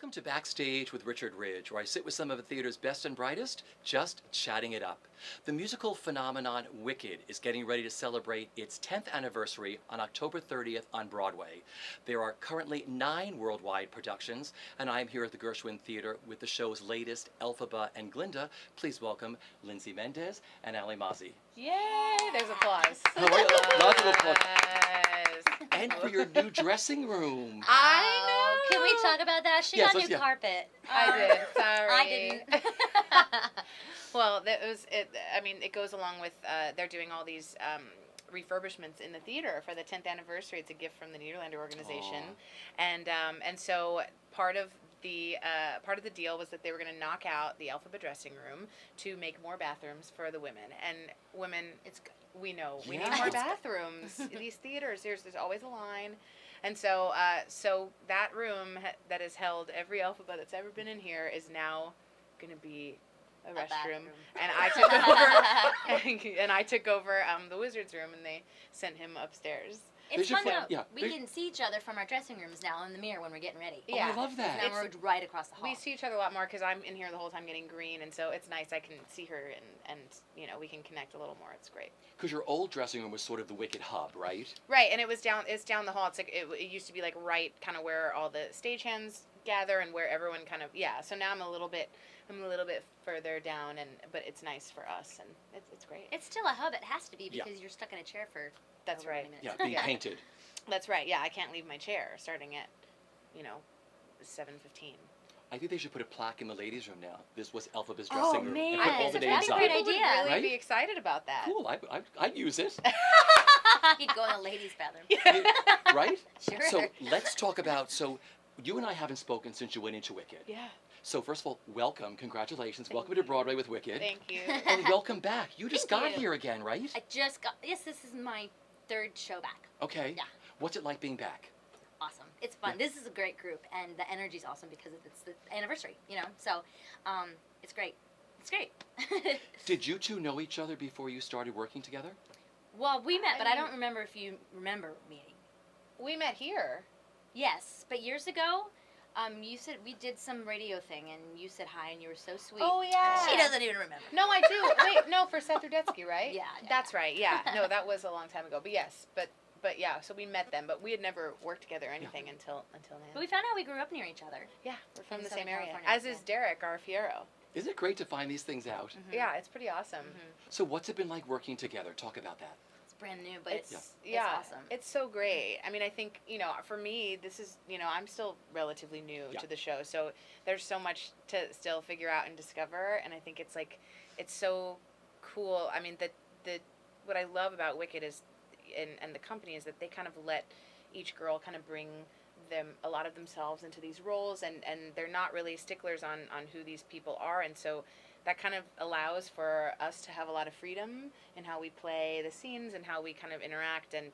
Welcome to Backstage with Richard Ridge, where I sit with some of the theater's best and brightest, just chatting it up. The musical phenomenon Wicked is getting ready to celebrate its 10th anniversary on October 30th on Broadway. There are currently 9 worldwide productions, and I'm here at the Gershwin Theater with the show's latest, Elphaba and Glinda. Please welcome Lindsay Mendez and Alli Mauzey. Yay! There's applause. How are you? Lots of applause. Yes. And for your new dressing room. I know. Can we talk about that? She got new carpet. I did. Sorry. I didn't. Well, that was it. I mean, it goes along with they're doing all these refurbishments in the theater for the 10th anniversary. It's a gift from the Nederlander organization, and so part of the deal was that they were going to knock out the Elphaba dressing room to make more bathrooms for the women. And women, we know we need more bathrooms. These theaters, there's always a line. And so that room that has held every Elphaba that's ever been in here is now going to be a restroom. And I took over the wizard's room, and they sent him upstairs. It's fun though. We can see each other from our dressing rooms now in the mirror when we're getting ready. Yeah. Oh, I love that. Now we're right across the hall. We see each other a lot more because I'm in here the whole time getting green, and so it's nice. I can see her, and we can connect a little more. It's great. Because your old dressing room was sort of the Wicked hub, right? Right, and it's down the hall. It's like it used to be like right kind of where all the stagehands gather and where everyone kind of So now I'm a little bit further down, but it's nice for us, and it's great. It's still a hub. It has to be because you're stuck in a chair for. That's right. Yeah, being painted. That's right. Yeah, I can't leave my chair starting at, 7:15. I think they should put a plaque in the ladies' room now. This was Elphaba's dressing room. Oh man, and put all the names that's a on great it. idea. People would really Right? be excited about that. Cool. I'd use it. He'd go in the ladies' bathroom. Right? Sure. So let's talk about. So you and I haven't spoken since you went into Wicked. Yeah. So first of all, welcome, congratulations, welcome to Broadway with Wicked. Thank you. And welcome back. You just Thank got you. here again, right? I just got. Yes, this is my 3rd show back. Okay. Yeah. What's it like being back? Awesome. It's fun. Yeah. This is a great group, and the energy's awesome because it's the anniversary, So, it's great. It's great. Did you two know each other before you started working together? Well, we met, but I don't remember if you remember meeting. We met here. Yes, but years ago, you said we did some radio thing, and you said hi, and you were so sweet. Oh, yeah. She doesn't even remember. No, I do. Wait, no, for Seth Rudetsky, right? Yeah. That's right. Yeah. No, that was a long time ago. But yes, but yeah. So we met them, but we had never worked together or anything until now. But we found out we grew up near each other. Yeah, we're from In the Southern same area. California, As is Derek, our Fiero. Isn't it great to find these things out? Mm-hmm. Yeah, it's pretty awesome. So what's it been like working together? Talk about that. It's brand new, but it's awesome. It's so great. I mean, I think, for me, this is, I'm still relatively new to the show. So there's so much to still figure out and discover. And I think it's it's so cool. I mean, what I love about Wicked is, and the company is that they kind of let each girl kind of bring a lot of themselves into these roles, and they're not really sticklers on who these people are. And so that kind of allows for us to have a lot of freedom in how we play the scenes and how we kind of interact, and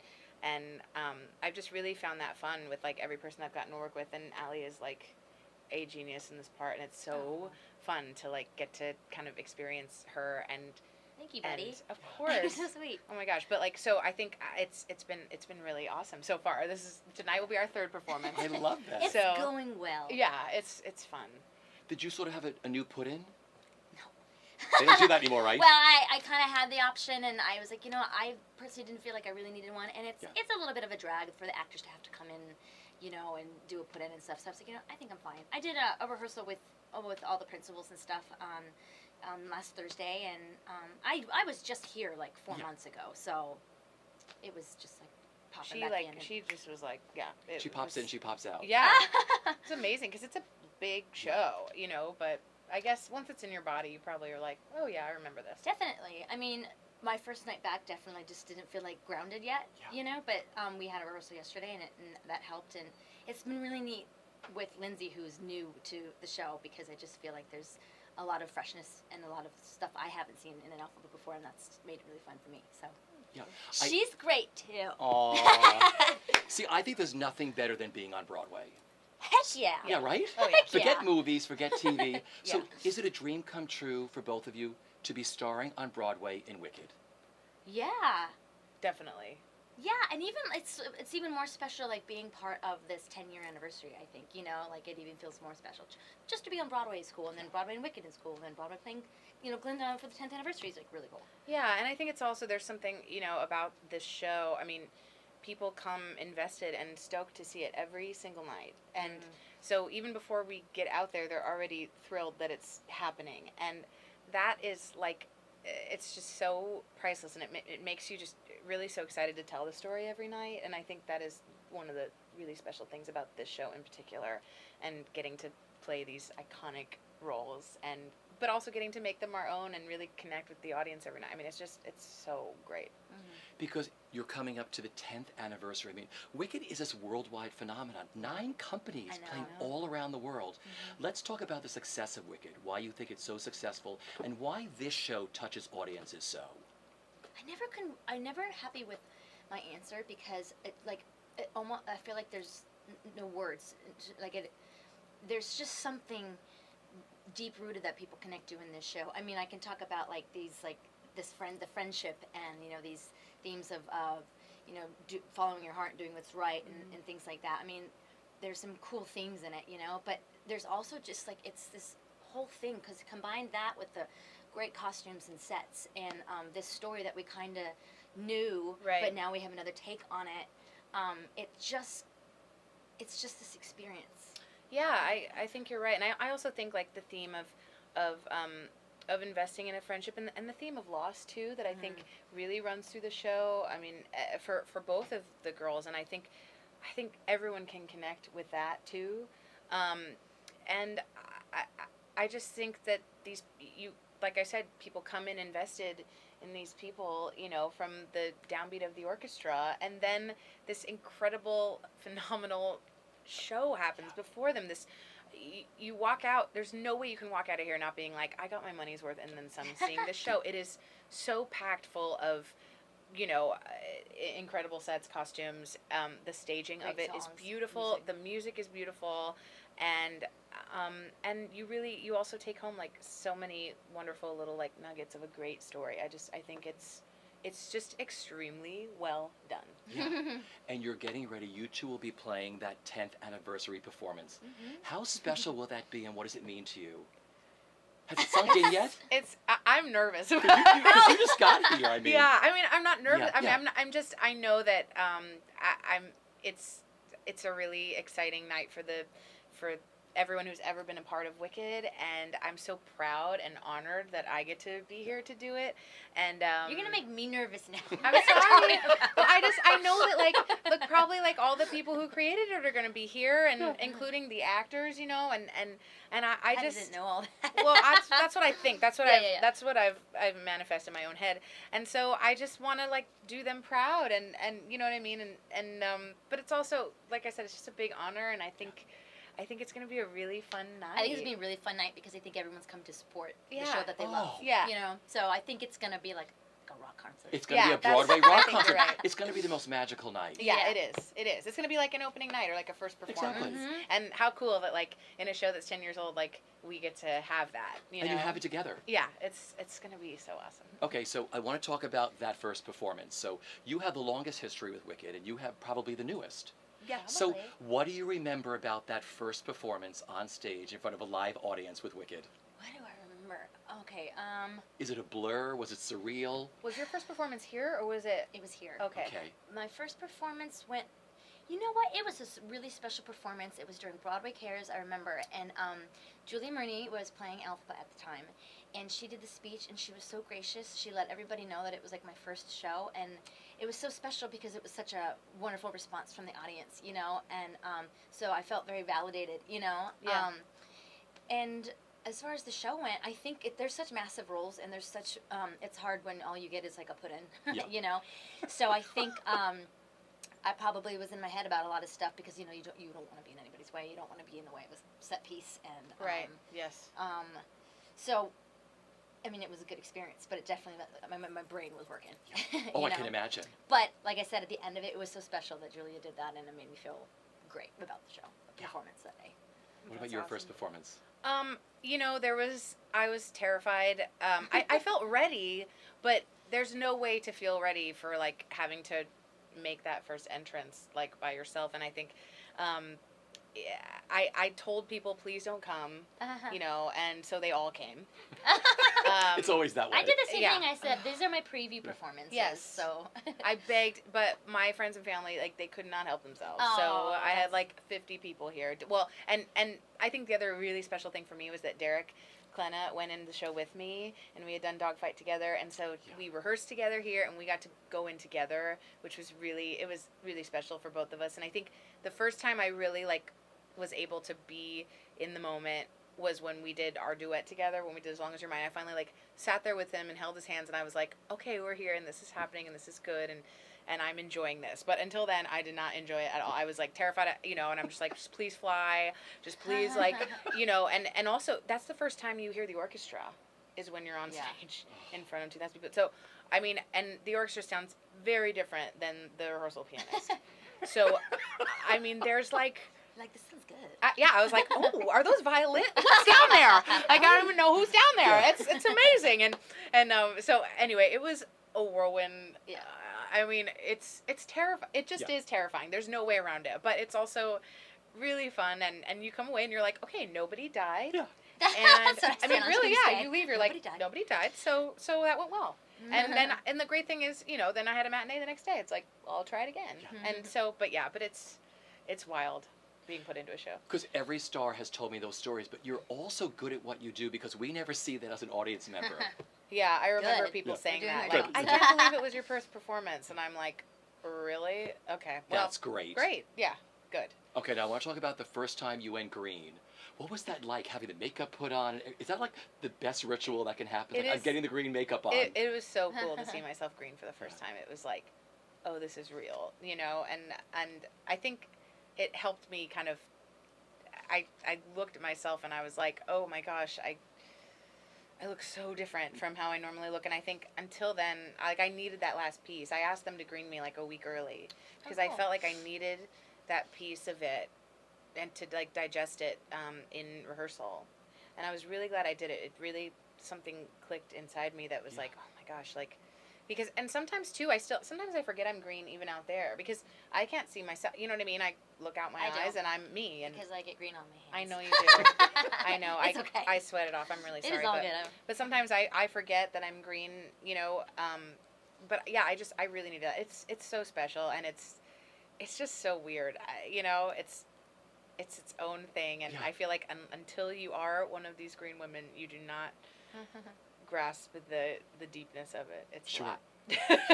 I've just really found that fun with every person I've gotten to work with, and Alli is a genius in this part, and it's so fun to get to kind of experience her. And thank you, buddy. And of course. You're so sweet. Oh my gosh, but so I think it's been really awesome so far. Tonight will be our 3rd performance. I love that. It's going well. Yeah, it's fun. Did you sort of have a new put-in? No. They don't do that anymore, right? Well, I kind of had the option, and I was like, I personally didn't feel like I really needed one, and it's a little bit of a drag for the actors to have to come in, and do a put-in and stuff. So I was like, I think I'm fine. I did a rehearsal with all the principals and stuff last Thursday, and I was just here 4 months ago, so it was just popping back in. She just was She pops in, she pops out. Yeah, it's amazing because it's a big show, but I guess once it's in your body, you probably are like, oh yeah, I remember this. Definitely. I mean, my first night back definitely just didn't feel grounded yet, but we had a rehearsal yesterday, and that helped, and it's been really neat with Lindsay, who's new to the show, because I just feel like there's a lot of freshness and a lot of stuff I haven't seen in an Elphaba before, and that's made it really fun for me. So she's great too. Aww. See, I think there's nothing better than being on Broadway. Heck yeah. Yeah, right? Oh, yeah. Forget movies, forget TV. So is it a dream come true for both of you to be starring on Broadway in Wicked? Yeah. Definitely. Yeah, and even it's even more special like being part of this 10-year anniversary. I think like it even feels more special just to be on Broadway is cool, and then Broadway and Wicked is cool, and then Broadway playing Glinda for the 10th anniversary is like really cool. Yeah, and I think it's also there's something about this show. I mean, people come invested and stoked to see it every single night, and so even before we get out there, they're already thrilled that it's happening, and that is like it's just so priceless, and it makes you just really so excited to tell the story every night, and I think that is one of the really special things about this show in particular, and getting to play these iconic roles, but also getting to make them our own and really connect with the audience every night. I mean, it's so great. Because you're coming up to the 10th anniversary. I mean, Wicked is this worldwide phenomenon. 9 companies playing all around the world. Let's talk about the success of Wicked, why you think it's so successful, and why this show touches audiences so. I'm never happy with my answer because I feel like there's no words. There's just something deep rooted that people connect to in this show. I mean, I can talk about the friendship, and these themes of following your heart, doing what's right, and things like that. I mean, there's some cool themes in it, but there's also just it's this whole thing, because combine that with the great costumes and sets, and this story that we kind of knew, but now we have another take on it. It's just this experience. Yeah, I think you're right, and I also think the theme of investing in a friendship, and the theme of loss too, that I think really runs through the show. I mean, for both of the girls, and I think everyone can connect with that too, and I just think that like I said, people come in invested in these people, from the downbeat of the orchestra, and then this incredible, phenomenal show happens before them. You walk out, there's no way you can walk out of here not being like, I got my money's worth and then some seeing this show. It is so packed full of incredible sets, costumes, the staging of it is beautiful, the music is beautiful, and you also take home so many wonderful little nuggets of a great story. I think it's just extremely well done. Yeah. And you're getting ready. You two will be playing that 10th anniversary performance. How special will that be, and what does it mean to you? Has it sunk in yet? I'm nervous. Because you just got here. I mean. Yeah. I mean, I'm not nervous. Yeah, I'm just. I know that. It's a really exciting night for everyone who's ever been a part of Wicked, and I'm so proud and honored that I get to be here to do it. And you're gonna make me nervous now. I'm sorry, but I know that probably all the people who created it are gonna be here, and including the actors, and I just didn't know all that. Well, that's what I think. That's what that's what I've manifested in my own head, and so I just want to do them proud, and you know what I mean, and but it's also, like I said, it's just a big honor, and I think it's going to be a really fun night. I think it's going to be a really fun night because I think everyone's come to support the show that they love. Yeah. So I think it's going to be like a rock concert. It's going to be a Broadway rock concert. Right. It's going to be the most magical night. Yeah, it is. It is. It's going to be like an opening night or a first performance. Exactly. And how cool that in a show that's 10 years old, we get to have that. And you have it together. Yeah, it's going to be so awesome. Okay, so I want to talk about that first performance. So you have the longest history with Wicked, and you have probably the newest. Yeah. So what do you remember about that first performance on stage in front of a live audience with Wicked? What do I remember? Okay, Is it a blur? Was it surreal? Was your first performance here, or was it? It was here. Okay. My first performance went, you know what? It was a really special performance. It was during Broadway Cares, I remember, and Julie Murney was playing Alpha at the time, and she did the speech, and she was so gracious. She let everybody know that it was my first show, and it was so special because it was such a wonderful response from the audience, and so I felt very validated, Yeah. And as far as the show went, I think there's such massive roles, and there's such it's hard when all you get is a put-in, So I think I probably was in my head about a lot of stuff because you don't want to be in anybody's way. You don't want to be in the way of a set piece, and right. Yes. So. I mean, it was a good experience, but it definitely, my brain was working. Oh, I can imagine. But, like I said, at the end of it, it was so special that Julia did that, and it made me feel great about the show, the performance that day. What about your first performance? I was terrified. I felt ready, but there's no way to feel ready for, having to make that first entrance like by yourself. And I think yeah, I told people, please don't come, you know, and so they all came. It's always that way. I did the same Yeah. thing. I said, these are my preview performances. Yes. So I begged, but my friends and family, like, they could not help themselves. Oh, so I had that's- like 50 people here. Well, and I think the other really special thing for me was that Derek Klena went in the show with me, and we had done Dogfight together, and so we rehearsed together here, and we got to go in together, which was really special for both of us. And I think the first time I really like was able to be in the moment was when we did our duet together, when we did As Long As You're Mine. I finally like sat there with him and held his hands, and I was like, okay, we're here, and this is happening, and this is good, and I'm enjoying this. But until then, I did not enjoy it at all. I was like terrified, you know, and I'm just like, just please fly, just please, like, you know, and also that's the first time you hear the orchestra is when you're on stage in front of 2,000 people. So, I mean, and the orchestra sounds very different than the rehearsal pianist. So, I mean, there's like, this is good. yeah, I was like, oh, are those violins? What's down there? Like, I don't even know who's down there. It's amazing. And so anyway, it was a whirlwind. Yeah. I mean, it's terrifying. It just is terrifying. There's no way around it. But it's also really fun. And you come away and you're like, okay, nobody died. Yeah. And That's what I mean, said on really, Tuesday. you leave. You're Nobody like, died. nobody died. So that went well. And the great thing is, you know, then I had a matinee the next day. It's like, well, I'll try it again. Yeah. And so, but it's wild being put into a show. Because every star has told me those stories, but you're also good at what you do because we never see that as an audience member. Yeah, I remember Good. people Yeah. saying You're that. doing Like, well. I can't believe it was your first performance. And I'm like, really? Okay. Well, That's great. great. Yeah, good. Okay, now I want to talk about the first time you went green. What was that like, having the makeup put on? Is that like the best ritual that can happen? It Like, I'm is. getting the green makeup on. It was so cool to see myself green for the first time. It was like, oh, this is real, you know? And I think it helped me kind of, I looked at myself and I was like, oh my gosh, I look so different from how I normally look. And I think until then, I needed that last piece. I asked them to green me like a week early because I cool. felt like I needed that piece of it and to like digest it in rehearsal. And I was really glad I did it. It really, something clicked inside me that was like, oh my gosh, like, because, and sometimes too, sometimes I forget I'm green even out there because I can't see myself, you know what I mean? I look out my I eyes don't. and I'm me. And Because I get green on my I hands. know you do. I know. It's okay. I sweat it off. I'm really sorry. It is all but, good. but sometimes I forget that I'm green, you know, but yeah, I really need that. It's so special and it's just so weird. You know, it's its own thing. And I feel like until you are one of these green women, you do not grasp the deepness of it. It's a lot.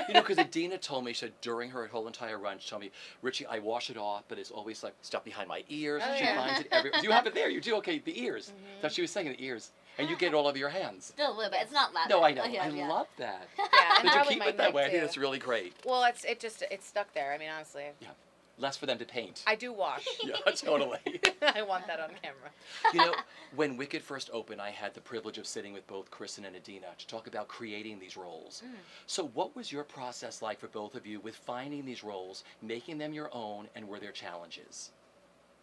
You know, because Adina told me, she said during her whole entire run, she told me, Richie, I wash it off, but it's always like stuff behind my ears. Oh, She yeah. finds it everywhere. You have it there. You do. Okay, the ears. That's what she was saying, the ears. And you get it all over your hands. Still a little bit. It's not loud. No, I know. Yeah, I yeah. love that. Yeah, and Did you probably keep my it that neck, way? I think too. that's really great. Well, it's stuck there. I mean, honestly. Yeah. Less for them to paint. I do wash. Yeah, totally. I want that on camera. You know, when Wicked first opened, I had the privilege of sitting with both Kristen and Adina to talk about creating these roles. So what was your process like for both of you with finding these roles, making them your own, and were there challenges?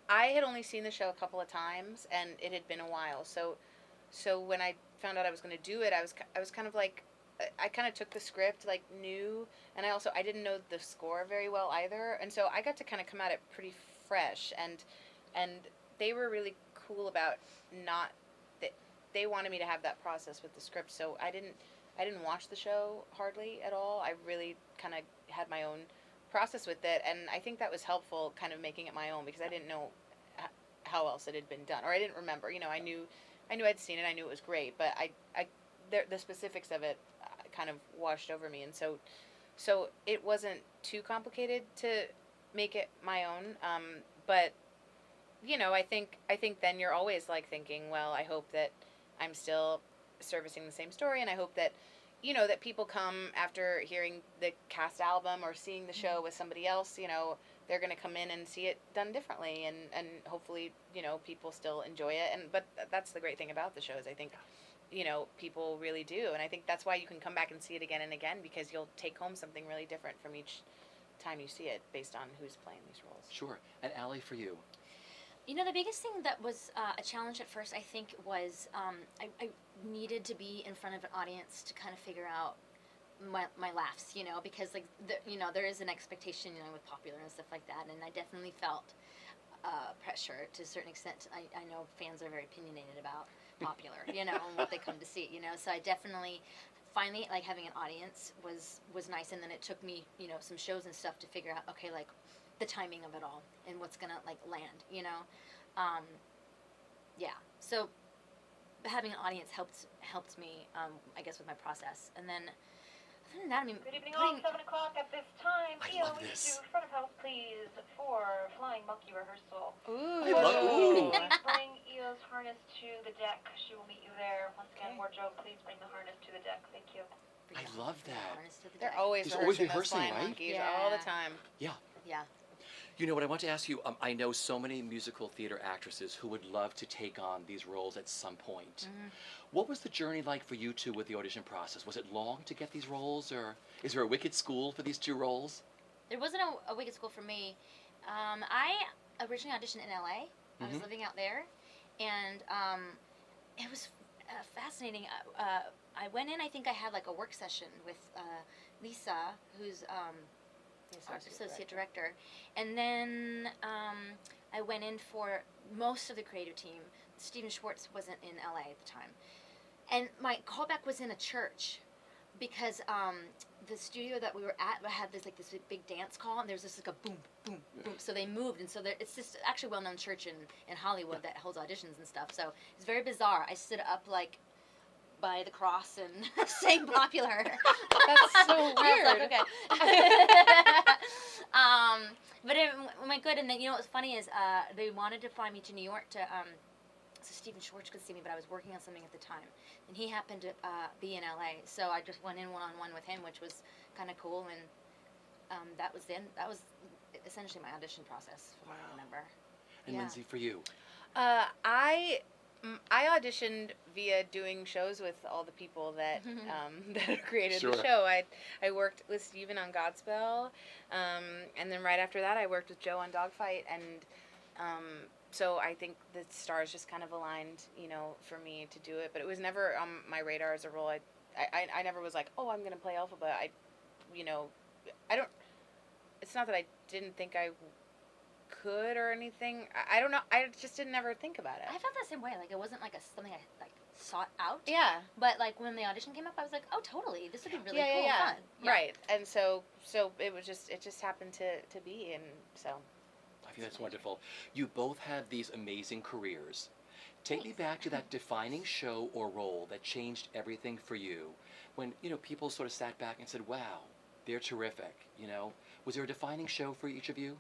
I had only seen the show a couple of times, and it had been a while. So when I found out I was going to do it, I was kind of like, I kind of took the script like new, and I didn't know the score very well either, and so I got to kind of come at it pretty fresh, and they were really cool about not that they wanted me to have that process with the script. So I didn't watch the show hardly at all. I really kind of had my own process with it, and I think that was helpful, kind of making it my own, because I didn't know how else it had been done, or I didn't remember. You know, I knew I'd seen it, I knew it was great, but the specifics of it kind of washed over me, and so it wasn't too complicated to make it my own. But you know, I think then you're always like thinking, well, I hope that I'm still servicing the same story, and I hope that, you know, that people come after hearing the cast album or seeing the show with somebody else, you know, they're going to come in and see it done differently, and hopefully, you know, people still enjoy it. But that's the great thing about the shows, I think, you know, people really do. And I think that's why you can come back and see it again and again, because you'll take home something really different from each time you see it based on who's playing these roles. Sure. And Alli, for you? You know, the biggest thing that was a challenge at first, I think, was I needed to be in front of an audience to kind of figure out my laughs, you know, because like there is an expectation, you know, with popular and stuff like that, and I definitely felt pressure to a certain extent. I know fans are very opinionated about popular, you know, and what they come to see, you know. So I definitely, finally, like having an audience was nice, and then it took me, you know, some shows and stuff to figure out, okay, like the timing of it all and what's gonna like land, you know. Yeah. So having an audience helped me, I guess, with my process, and then. Other than that, I mean, Good evening, all. 7 o'clock at this time. I love this. Do front of house, please, for Flying Monkey rehearsal. Ooh. Ooh. Please bring Eo's harness to the deck. She will meet you there. Once again, wardrobe, please bring the harness to the deck. Thank you. I love that. They're always He's always rehearsing those rehearsing, flying right? monkeys Yeah. all the time. Yeah. Yeah. You know what I want to ask you? I know so many musical theater actresses who would love to take on these roles at some point. Mm-hmm. What was the journey like for you two with the audition process? Was it long to get these roles, or is there a wicked school for these two roles? There wasn't a wicked school for me. I originally auditioned in LA. I was living out there, and it was fascinating. I went in. I think I had like a work session with Lisa, who's our associate director, and then I went in for most of the creative team. Steven Schwartz wasn't in LA at the time, and my callback was in a church because the studio that we were at had this big dance call, and there's this like a boom, boom, boom. So they moved, and so it's just actually a well-known church in Hollywood that holds auditions and stuff. So it's very bizarre. I stood up like by the cross and sang popular. That's so weird. I was like, okay. But it went good, and then, you know, what's funny is they wanted to fly me to New York to so Steven Schwartz could see me, but I was working on something at the time, and he happened to be in LA, so I just went in one-on-one with him, which was kind of cool, and that was essentially my audition process, from what I remember. And Yeah. Lindsay, for you? I auditioned via doing shows with all the people that that created Sure. the show. I worked with Steven on Godspell, and then right after that I worked with Joe on Dogfight, and so I think the stars just kind of aligned, you know, for me to do it. But it was never on my radar as a role. I never was like, oh, I'm gonna play Alpha, but I don't. It's not that I didn't think I could or anything. I don't know. I just didn't ever think about it. I felt the same way. Like, it wasn't like something I like sought out. Yeah. But like when the audition came up, I was like, oh, totally. This would be really cool yeah. and fun. Yeah. Right. And so it just happened to be, and so. I think that's wonderful. You both have these amazing careers. Take me back to that defining show or role that changed everything for you. When, you know, people sort of sat back and said, wow, they're terrific, you know. Was there a defining show for each of you?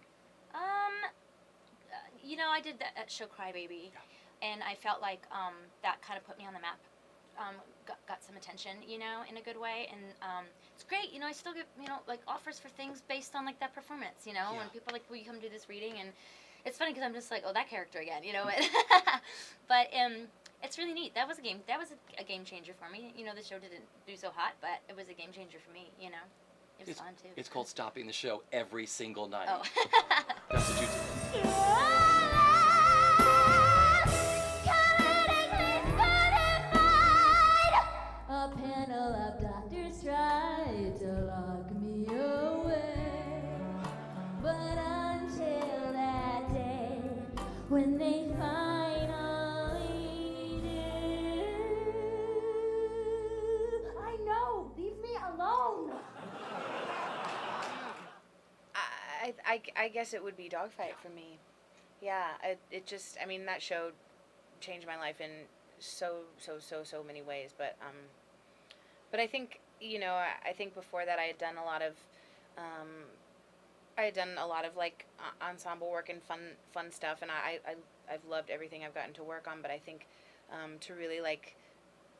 You know, I did that show Crybaby, and I felt like that kind of put me on the map. Got some attention, you know, in a good way, and it's great. You know, I still get, you know, like offers for things based on like that performance, you know, Yeah. when people are like, will you come do this reading? And it's funny because I'm just like, oh, that character again, you know. But it's really neat. That was a game changer for me. You know, the show didn't do so hot, but it was a game changer for me. You know, it was fun too. It's called stopping the show every single night. Oh. That's what you do. A panel of doctors tried to lock me away, but until that day when they finally do, I know, leave me alone. I guess it would be Dogfight for me. Yeah, it just, I mean, that show changed my life in so many ways, but I think, you know, I think before that I had done a lot of like ensemble work and fun stuff, and I've loved everything I've gotten to work on, but I think to really like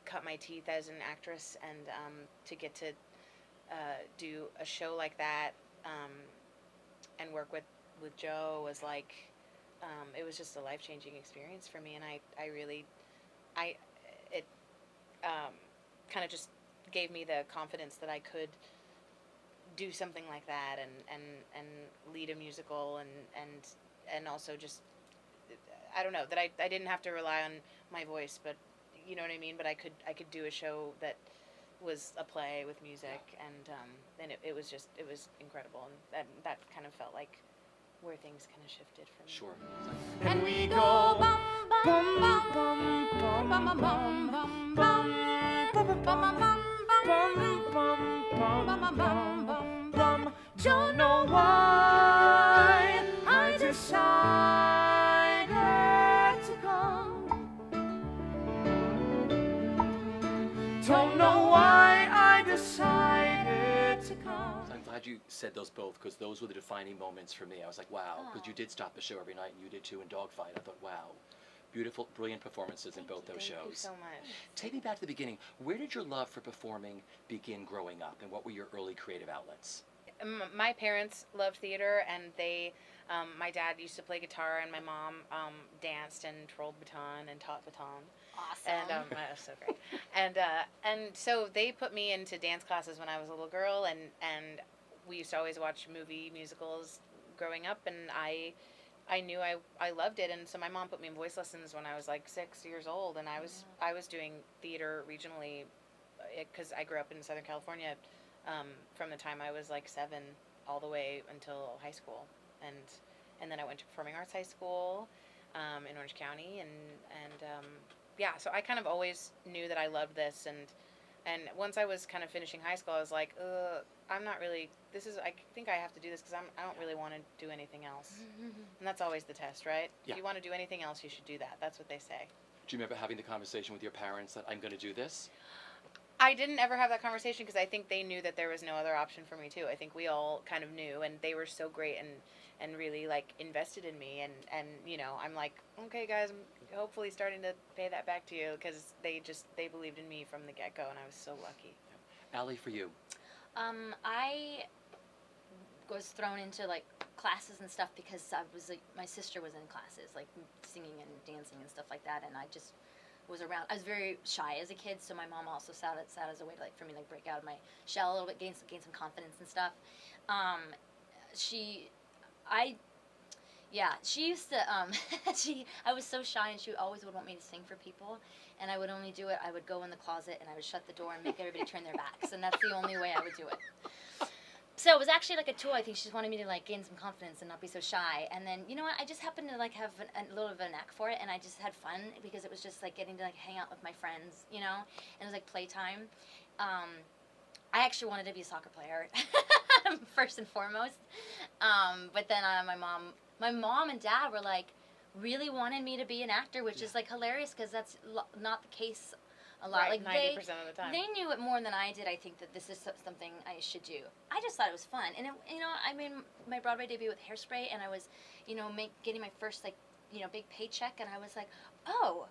cut my teeth as an actress and to get to do a show like that and work with Joe was like it was just a life-changing experience for me, and it kind of just gave me the confidence that I could do something like that and lead a musical and also just, I don't know, that I didn't have to rely on my voice, but you know what I mean, but I could do a show that was a play with music, and it was incredible, and that kind of felt like where things kind of shifted for me. Sure. And we go bum bum bum bum bum bum bum bum bum bum bum bum bum bum bum. Don't know why I decided to come. Don't know why I decided to come. I'm glad you said those both, because those were the defining moments for me. I was like, wow, because you did stop the show every night, and you did too in Dogfight. I thought, wow, beautiful, brilliant performances in both those Thank shows. you so much. Take me back to the beginning. Where did your love for performing begin growing up, and what were your early creative outlets? My parents loved theater, and my dad used to play guitar, and my mom danced and twirled baton and taught baton. Awesome. And that was so great. And so they put me into dance classes when I was a little girl, and we used to always watch musicals growing up, and I knew I loved it, and so my mom put me in voice lessons when I was like 6 years old, and I was doing theater regionally, because I grew up in Southern California, from the time I was like 7 all the way until high school, and then I went to Performing Arts High School in Orange County, and yeah, so I kind of always knew that I loved this, and once I was kind of finishing high school, I was like, I'm not really, I think I have to do this because I don't really want to do anything else. And that's always the test, right? Yeah. If you want to do anything else, you should do that. That's what they say. Do you remember having the conversation with your parents that I'm going to do this? I didn't ever have that conversation because I think they knew that there was no other option for me too. I think we all kind of knew, and they were so great and really like invested in me, and you know, I'm like, okay guys, I'm hopefully starting to pay that back to you, because they believed in me from the get-go, and I was so lucky. Alli, for you? I was thrown into like classes and stuff because I was like, my sister was in classes like singing and dancing and stuff like that, and I just was around. I was very shy as a kid, so my mom also saw it as a way to like for me to like break out of my shell a little bit, gain some confidence and stuff. She used to I was so shy, and she always would want me to sing for people, and I would only do it. I would go in the closet and I would shut the door and make everybody turn their backs, and that's the only way I would do it. So it was actually like a tool. I think she just wanted me to like gain some confidence and not be so shy. And then, you know what, I just happened to like have a little bit of a knack for it, and I just had fun because it was just like getting to like hang out with my friends, you know, and it was like playtime. I actually wanted to be a soccer player first and foremost, but then my mom and dad were like really wanted me to be an actor, which is like hilarious because that's not the case a lot. Right, like 90% of the time. They knew it more than I did. I think that this is something I should do. I just thought it was fun, and I made my Broadway debut with Hairspray, and I was, getting my first like, big paycheck, and I was like, oh,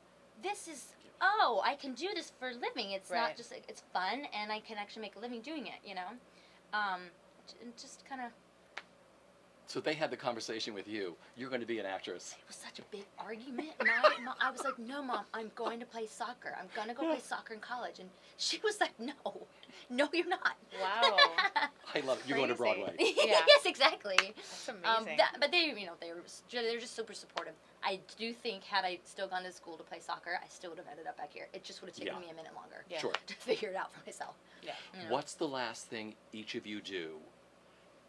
I can do this for a living. It's not just like, it's fun, and I can actually make a living doing it. Just kind of. So they had the conversation with you. You're going to be an actress. It was such a big argument. I was like, no, Mom, I'm going to play soccer. I'm going to go play soccer in college. And she was like, no, you're not. Wow. I love it. You're going to Broadway. Yeah. Yes, exactly. That's amazing. But they're just super supportive. I do think had I still gone to school to play soccer, I still would have ended up back here. It just would have taken me a minute longer Sure. to figure it out for myself. Yeah. What's the last thing each of you do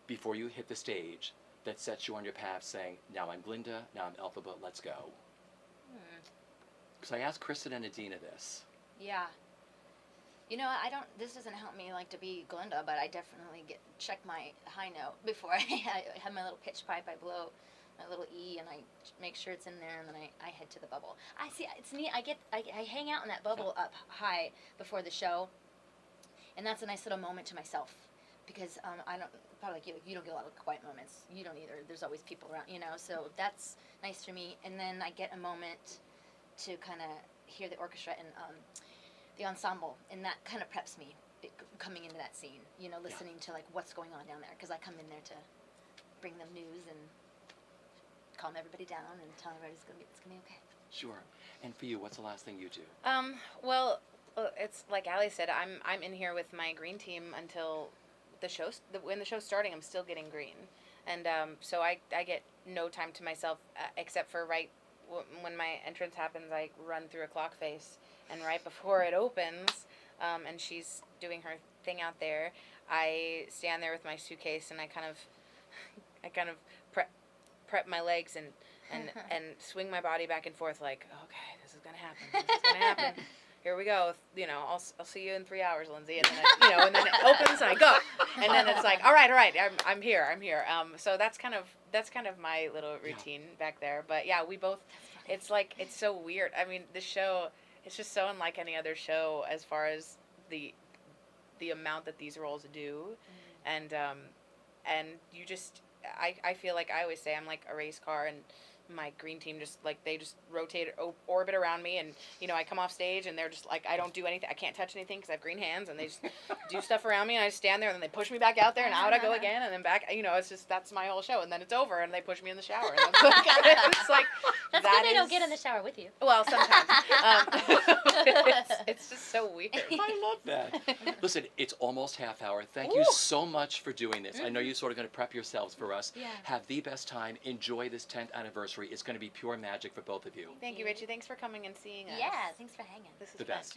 before you hit the stage that sets you on your path saying, now I'm Glinda, now I'm Elphaba, let's go? Because I asked Kristen and Adina this. Yeah. This doesn't help me like to be Glinda, but I definitely check my high note before I have my little pitch pipe. I blow my little E and I make sure it's in there, and then I head to the bubble. I see, it's neat. I hang out in that bubble up high before the show, and that's a nice little moment to myself. Because I don't, probably like you don't get a lot of quiet moments. You don't either. There's always people around, so that's nice for me. And then I get a moment to kind of hear the orchestra and the ensemble, and that kind of preps me coming into that scene, listening to like what's going on down there, because I come in there to bring them news and calm everybody down and tell everybody it's gonna be okay. Sure. And for you, what's the last thing you do? Well, it's like Alli said, I'm in here with my green team until when the show's starting. I'm still getting green, and so I get no time to myself except for when my entrance happens. I run through a clock face, and right before it opens, and she's doing her thing out there, I stand there with my suitcase and I kind of prep my legs and swing my body back and forth like, okay, this is gonna happen. This is gonna happen. Here we go. You know, I'll see you in 3 hours, Lindsay. And then and then it opens and I go. And then it's like, all right, I'm here. So that's kind of my little routine back there. But yeah, we both. It's like it's so weird. I mean, this show, it's just so unlike any other show as far as the amount that these roles do, and you just. I feel like I always say I'm like a race car, and my green team just like they just rotate orbit around me, and I come off stage and they're just like I don't do anything, I can't touch anything because I have green hands, and they just do stuff around me and I just stand there and then they push me back out there and out I go again and then back. It's just that's my whole show, and then it's over and they push me in the shower. And it's like that's that good they don't get in the shower with you. Well, sometimes it's just so weird. I love that. Listen, it's almost half hour. Thank you so much for doing this. I know you're sort of going to prep yourselves for us. Yeah. Have the best time. Enjoy this 10th anniversary. It's going to be pure magic for both of you. Thank you, Richie. Thanks for coming and seeing us. Yeah, thanks for hanging. This is The fun. best.